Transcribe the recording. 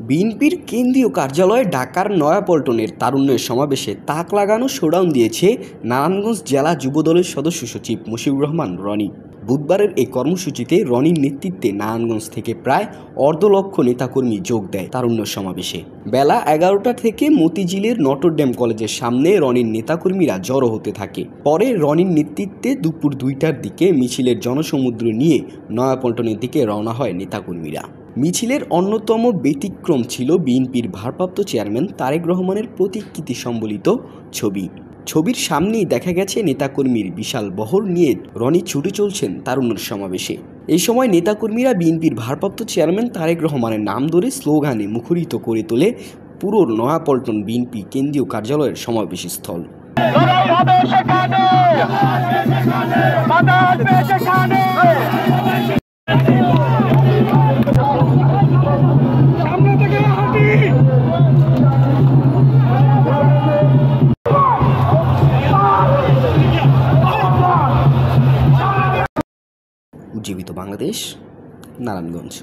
বিএনপির কেন্দ্রীয় কার্যালয়ে ঢাকার নয়াপল্টনের তারুণ্যের সমাবেশে তাক লাগানো শোডাউন দিয়েছে নারায়ণগঞ্জ জেলা যুবদলের সদস্য সচিব মশিউর রহমান রনি। বুধবারের এই কর্মসূচিতে রনির নেতৃত্বে নারায়ণগঞ্জ থেকে প্রায় অর্ধলক্ষ নেতাকর্মী যোগ দেয় তারুণ্য সমাবেশে। বেলা 11টা থেকে মতিঝিলের নটরডেম কলেজের সামনে রনির নেতাকর্মীরা জড়ো হতে থাকে। পরে রনির নেতৃত্বে দুপুর 2টার দিকে মিছিলের জনসমুদ্র নিয়ে নয়াপল্টনের দিকে রওনা হয় নেতাকর্মীরা। মিছিলের অন্যতম ব্যতিক্রম ছিল বিএনপির ভারপ্রাপ্ত চেয়ারম্যান তারেক রহমানের প্রতিকৃতি সম্বলিত ছবির সামনেই দেখা গেছে নেতাকর্মীর বিশাল বহর নিয়ে রনি ছুটে চলছেন তারুণ্যের সমাবেশে। এই সময় নেতাকর্মীরা বিএনপির ভারপ্রাপ্ত চেয়ারম্যান তারেক রহমানের নাম ধরে স্লোগানে মুখরিত করে তোলে পুরো নয়াপল্টন বিএনপি কেন্দ্রীয় কার্যালয়ের সমাবেশ স্থল। উজ্জীবিত বাংলাদেশ, নারায়ণগঞ্জ।